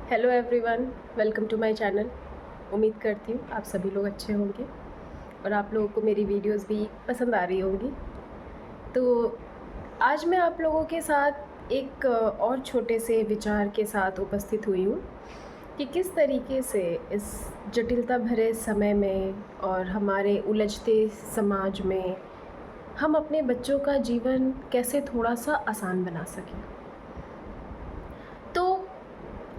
Hello everyone, welcome to my channel. उम्मीद करती हूँ आप सभी लोग अच्छे होंगे और आप लोगों को मेरी वीडियोस भी पसंद आ रही होंगी। तो आज मैं आप लोगों के साथ एक और छोटे से विचार के साथ उपस्थित हुई हूँ कि किस तरीके से इस जटिलता भरे समय में और हमारे उलझते समाज में हम अपने बच्चों का जीवन कैसे थोड़ा सा आसान बना सकें। तो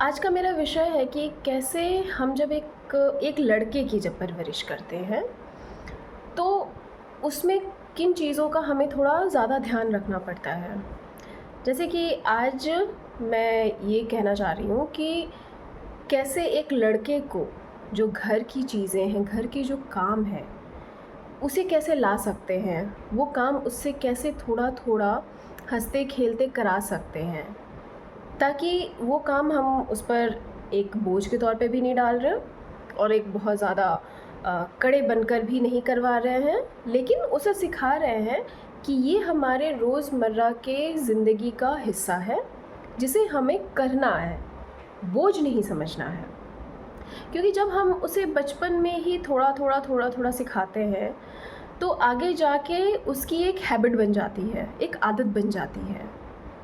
आज का मेरा विषय है कि कैसे हम जब एक लड़के की जब परवरिश करते हैं तो उसमें किन चीज़ों का हमें थोड़ा ज़्यादा ध्यान रखना पड़ता है। जैसे कि आज मैं ये कहना चाह रही हूँ कि कैसे एक लड़के को जो घर की चीज़ें हैं, घर की जो काम है, उसे कैसे ला सकते हैं, वो काम उससे कैसे थोड़ा थोड़ा हंसते खेलते करा सकते हैं, ताकि वो काम हम उस पर एक बोझ के तौर पे भी नहीं डाल रहे और एक बहुत ज़्यादा कड़े बनकर भी नहीं करवा रहे हैं, लेकिन उसे सिखा रहे हैं कि ये हमारे रोज़मर्रा के ज़िंदगी का हिस्सा है जिसे हमें करना है, बोझ नहीं समझना है। क्योंकि जब हम उसे बचपन में ही थोड़ा थोड़ा सिखाते हैं तो आगे जाके उसकी एक हैबिट बन जाती है, एक आदत बन जाती है।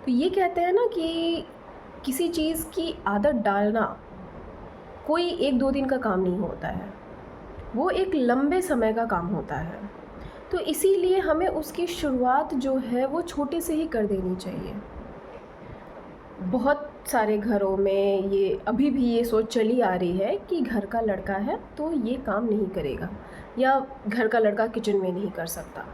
तो ये कहते हैं ना कि किसी चीज़ की आदत डालना कोई एक दो दिन का काम नहीं होता है, वो एक लंबे समय का काम होता है। तो इसीलिए हमें उसकी शुरुआत जो है वो छोटे से ही कर देनी चाहिए। बहुत सारे घरों में ये अभी भी ये सोच चली आ रही है कि घर का लड़का है तो ये काम नहीं करेगा, या घर का लड़का किचन में नहीं कर सकता।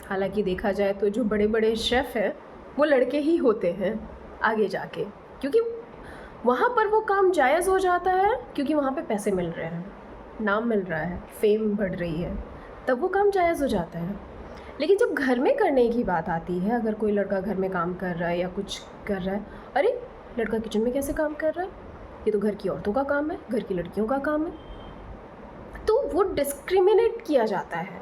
हालांकि देखा जाए तो जो बड़े बड़े शेफ़ हैं वो लड़के ही होते हैं आगे जाके, क्योंकि वहाँ पर वो काम जायज़ हो जाता है, क्योंकि वहाँ पे पैसे मिल रहे हैं, नाम मिल रहा है, फेम बढ़ रही है, तब वो काम जायज़ हो जाता है। लेकिन जब घर में करने की बात आती है, अगर कोई लड़का घर में काम कर रहा है या कुछ कर रहा है, अरे लड़का किचन में कैसे काम कर रहा है, ये तो घर की औरतों का काम है, घर की लड़कियों का काम है, तो वो डिस्क्रिमिनेट किया जाता है।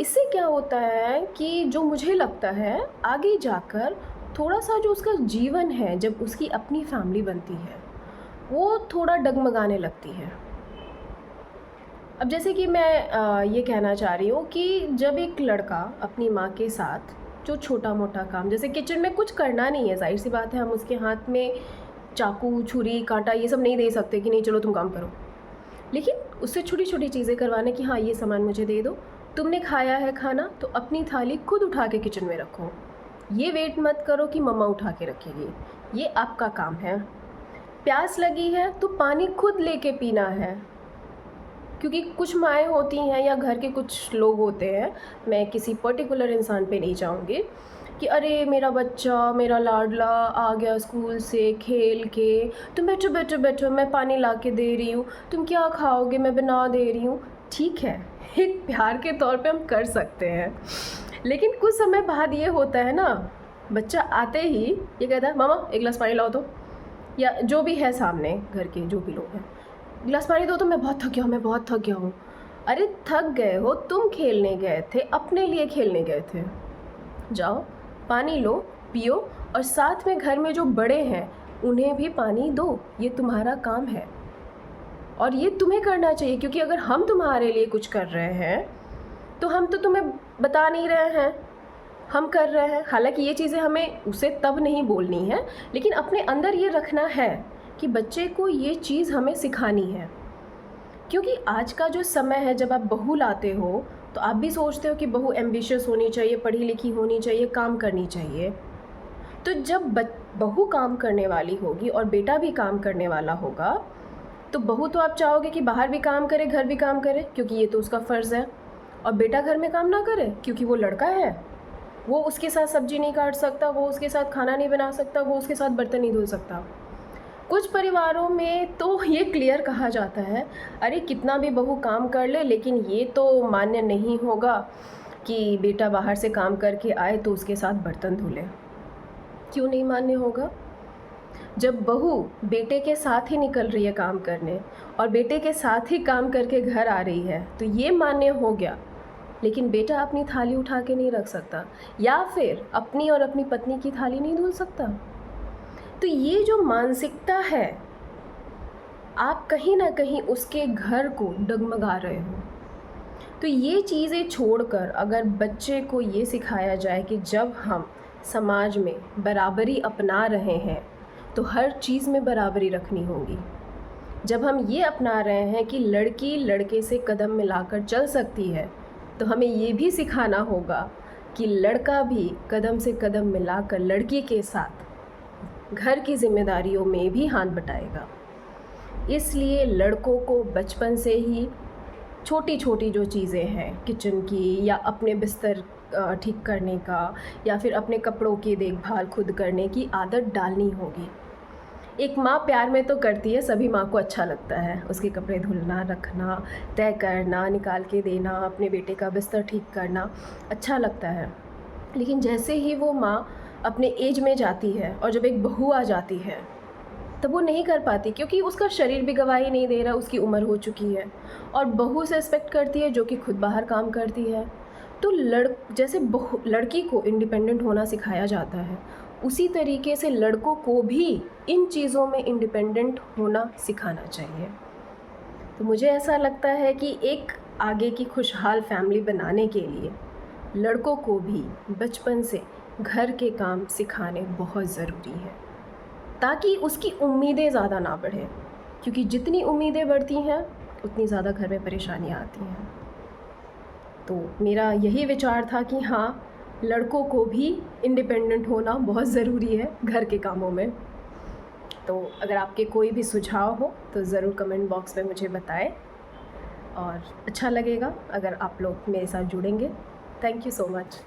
इससे क्या होता है कि जो मुझे लगता है आगे जाकर थोड़ा सा जो उसका जीवन है, जब उसकी अपनी फैमिली बनती है, वो थोड़ा डगमगाने लगती है। अब जैसे कि मैं ये कहना चाह रही हूँ कि जब एक लड़का अपनी माँ के साथ जो छोटा मोटा काम, जैसे किचन में कुछ करना नहीं है, जाहिर सी बात है हम उसके हाथ में चाकू छुरी कांटा ये सब नहीं दे सकते कि नहीं चलो तुम काम करो, लेकिन उससे छोटी छोटी चीज़ें करवाने कि हाँ ये सामान मुझे दे दो, तुमने खाया है खाना तो अपनी थाली खुद उठा के किचन में रखो, ये वेट मत करो कि मम्मा उठा के रखेगी, ये आपका काम है। प्यास लगी है तो पानी खुद लेके पीना है, क्योंकि कुछ माएँ होती हैं या घर के कुछ लोग होते हैं, मैं किसी पर्टिकुलर इंसान पे नहीं जाऊँगी, कि अरे मेरा बच्चा मेरा लाडला आ गया स्कूल से खेल के, तुम बैठो बैठो बैठो मैं पानी ला के दे रही हूँ, तुम क्या खाओगे मैं बना दे रही हूँ। ठीक है, एक प्यार के तौर पे हम कर सकते हैं, लेकिन कुछ समय बाद ये होता है ना, बच्चा आते ही ये कहता है मामा एक गिलास पानी लाओ तो, या जो भी है सामने घर के जो भी लोग हैं, गिलास पानी दो तो मैं बहुत थक गया हूँ, मैं बहुत थक गया हूँ। अरे थक गए हो, तुम खेलने गए थे, अपने लिए खेलने गए थे, जाओ पानी लो पियो, और साथ में घर में जो बड़े हैं उन्हें भी पानी दो, ये तुम्हारा काम है और ये तुम्हें करना चाहिए। क्योंकि अगर हम तुम्हारे लिए कुछ कर रहे हैं तो हम तो तुम्हें बता नहीं रहे हैं, हम कर रहे हैं। हालांकि ये चीज़ें हमें उसे तब नहीं बोलनी है, लेकिन अपने अंदर ये रखना है कि बच्चे को ये चीज़ हमें सिखानी है। क्योंकि आज का जो समय है, जब आप बहू लाते हो तो आप भी सोचते हो कि बहू एम्बिशियस होनी चाहिए, पढ़ी लिखी होनी चाहिए, काम करनी चाहिए। तो जब बहू काम करने वाली होगी और बेटा भी काम करने वाला होगा, तो बहू तो आप चाहोगे कि बाहर भी काम करे घर भी काम करे, क्योंकि ये तो उसका फ़र्ज़ है, और बेटा घर में काम ना करे क्योंकि वो लड़का है, वो उसके साथ सब्जी नहीं काट सकता, वो उसके साथ खाना नहीं बना सकता, वो उसके साथ बर्तन नहीं धुल सकता। कुछ परिवारों में तो ये क्लियर कहा जाता है, अरे कितना भी बहू काम कर ले लेकिन ये तो मान्य नहीं होगा कि बेटा बाहर से काम करके आए तो उसके साथ बर्तन धुले। क्यों नहीं मान्य होगा? जब बहू बेटे के साथ ही निकल रही है काम करने और बेटे के साथ ही काम करके घर आ रही है तो ये मान्य हो गया, लेकिन बेटा अपनी थाली उठा के नहीं रख सकता, या फिर अपनी और अपनी पत्नी की थाली नहीं धुल सकता। तो ये जो मानसिकता है आप कहीं ना कहीं उसके घर को डगमगा रहे हो। तो ये चीज़ें छोड़कर अगर बच्चे को ये सिखाया जाए कि जब हम समाज में बराबरी अपना रहे हैं तो हर चीज़ में बराबरी रखनी होगी। जब हम ये अपना रहे हैं कि लड़की लड़के से कदम मिलाकर चल सकती है, तो हमें ये भी सिखाना होगा कि लड़का भी कदम से कदम मिलाकर लड़की के साथ घर की जिम्मेदारियों में भी हाथ बटाएगा। इसलिए लड़कों को बचपन से ही छोटी छोटी जो चीज़ें हैं किचन की, या अपने बिस्तर ठीक करने का, या फिर अपने कपड़ों की देखभाल खुद करने की आदत डालनी होगी। एक माँ प्यार में तो करती है, सभी माँ को अच्छा लगता है उसके कपड़े धुलना, रखना, तय करना, निकाल के देना, अपने बेटे का बिस्तर ठीक करना अच्छा लगता है। लेकिन जैसे ही वो माँ अपने एज में जाती है और जब एक बहू आ जाती है तब वो नहीं कर पाती, क्योंकि उसका शरीर भी गवाही नहीं दे रहा, उसकी उम्र हो चुकी है और बहू से एक्सपेक्ट करती है जो कि खुद बाहर काम करती है। तो जैसे लड़की को इंडिपेंडेंट होना सिखाया जाता है, उसी तरीके से लड़कों को भी इन चीज़ों में इंडिपेंडेंट होना सिखाना चाहिए। तो मुझे ऐसा लगता है कि एक आगे की खुशहाल फैमिली बनाने के लिए लड़कों को भी बचपन से घर के काम सिखाने बहुत ज़रूरी है, ताकि उसकी उम्मीदें ज़्यादा ना बढ़े, क्योंकि जितनी उम्मीदें बढ़ती हैं उतनी ज़्यादा घर में परेशानियाँ आती हैं। तो मेरा यही विचार था कि हाँ, लड़कों को भी इंडिपेंडेंट होना बहुत ज़रूरी है घर के कामों में। तो अगर आपके कोई भी सुझाव हो तो ज़रूर कमेंट बॉक्स में मुझे बताएं, और अच्छा लगेगा अगर आप लोग मेरे साथ जुड़ेंगे। Thank you so much.